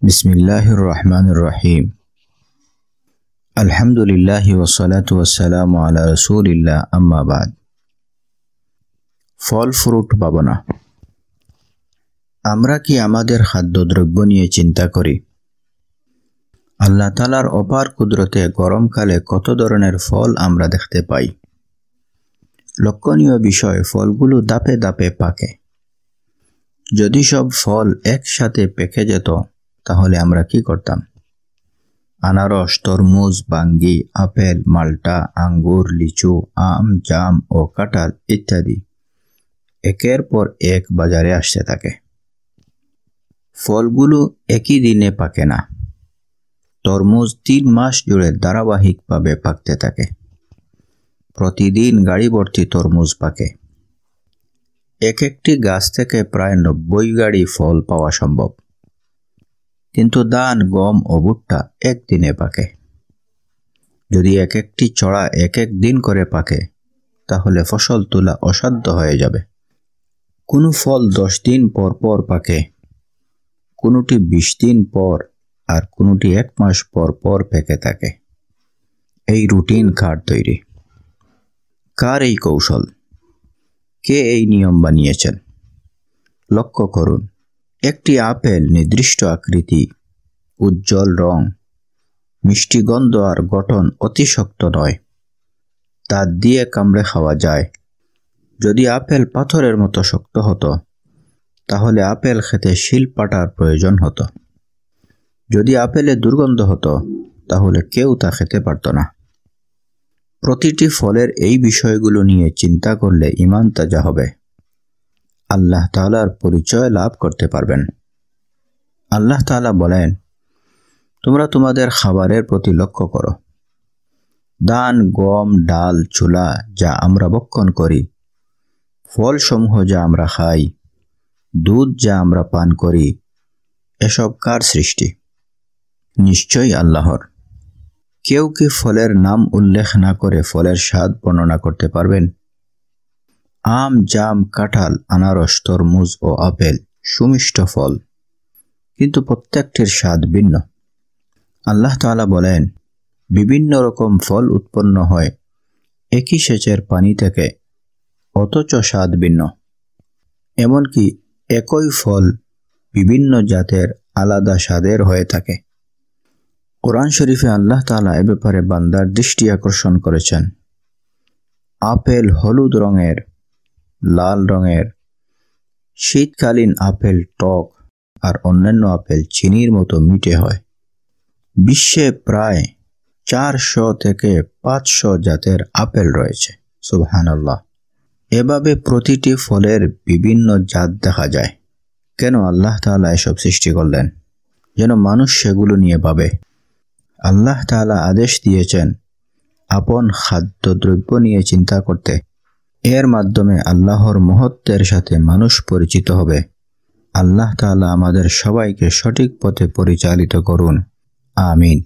বিসমিল্লাহির রহমানির রহিম। আলহামদুলিল্লাহ ওয়াসসালাতু ওয়াসসালামু আলা রাসূলিল্লাহ, আম্মা বাদ। ফল ফ্রুট ভাবনা। আমরা কি আমাদের খাদ্যদ্রব্য নিয়ে চিন্তা করি? আল্লাহ তাআলার অপার কুদরতে গরমকালে কত ধরনের ফল আমরা দেখতে পাই। লক্ষণীয় বিষয়, ফলগুলো ধাপে ধাপে পাকে। যদি সব ফল একসাথে পেকে যেত তাহলে আমরা কি করতাম? আনারস, তরমুজ, বাঙ্গি, আপেল, মাল্টা, আঙ্গুর, লিচু, আম, জাম ও কাঁঠাল ইত্যাদি একের পর এক বাজারে আসতে থাকে। ফলগুলো একই দিনে পাকে না। তরমুজ 3 মাস জুড়ে ধারাবাহিকভাবে পাকতে থাকে। প্রতিদিন গাড়ি ভর্তি তরমুজ পাকে। এক একটি গাছ থেকে প্রায় 90 গাড়ি ফল পাওয়া সম্ভব। কিন্তু ধান, গম ও ভুট্টা একদিনে পাকে। যদি এক একটি চড়া এক এক দিন করে পাকে তাহলে ফসল তোলা অসাধ্য হয়ে যাবে। কোনো ফল 10 দিন পর পর পাকে, কোনোটি 20 দিন পর, আর কোনোটি 1 মাস পর পর পেকে থাকে। এই রুটিন কার তৈরি? কার এই কৌশল? কে এই নিয়ম বানিয়েছেন? লক্ষ্য করুন, একটি আপেল নির্দিষ্ট আকৃতি, উজ্জ্বল রং, মিষ্টি গন্ধ আর গঠন অতি শক্ত নয়। দাঁত দিয়ে কামড়ে খাওয়া যায়। যদি আপেল পাথরের মতো শক্ত হতো তাহলে আপেল খেতে শিল পাটার প্রয়োজন হতো। যদি আপেলে দুর্গন্ধ হতো তাহলে কেউ তা খেতে পারত না। প্রতিটি ফলের এই বিষয়গুলো নিয়ে চিন্তা করলে ঈমান তাজা হবে। আল্লাহ তাআলার পরিচয় লাভ করতে পারবেন। আল্লাহ তাআলা বলেন, তোমরা তোমাদের খাবারের প্রতি লক্ষ্য করো। ধান, গম, ডাল, ছোলা যা আমরা ভক্ষণ করি, ফলসমূহ যা আমরা খাই, দুধ যা আমরা পান করি, এসব কার সৃষ্টি? নিশ্চয়ই আল্লাহর। কেউ কি ফলের নাম উল্লেখ না করে ফলের স্বাদ বর্ণনা করতে পারবেন? আম, জাম, কাঁঠাল, আনারস, তরমুজ ও আপেল সুমিষ্ট ফল, কিন্তু প্রত্যেকটির স্বাদ ভিন্ন। আল্লাহ তাআলা বলেন, বিভিন্ন রকম ফল উৎপন্ন হয় একই সেচের পানি থেকে, অথচ স্বাদ ভিন্ন। এমনকি একই ফল বিভিন্ন জাতের আলাদা স্বাদের হয়ে থাকে। কোরআন শরীফে আল্লাহ তাআলা এ ব্যাপারে বান্দার দৃষ্টি আকর্ষণ করেছেন। আপেল হলুদ রঙের, লাল রঙের, শীতকালীন আপেল টক আর অন্যান্য আপেল চিনির মতো মিঠে হয়। বিশ্বে প্রায় 400 থেকে 500 জাতের আপেল রয়েছে। সুবহানাল্লাহ। এভাবে প্রতিটি ফলের বিভিন্ন জাত দেখা যায়। কেন আল্লাহ তাআলা এসব সৃষ্টি করলেন? যেন মানুষ সেগুলো নিয়ে ভাবে। আল্লাহ তাআলা আদেশ দিয়েছেন আপন খাদ্যদ্রব্য নিয়ে চিন্তা করতে। এর মাধ্যমে আল্লাহর মহত্বের সাথে মানুষ পরিচিত হবে। আল্লাহ তাআলা আমাদের সবাইকে সঠিক পথে পরিচালিত করুন। আমিন।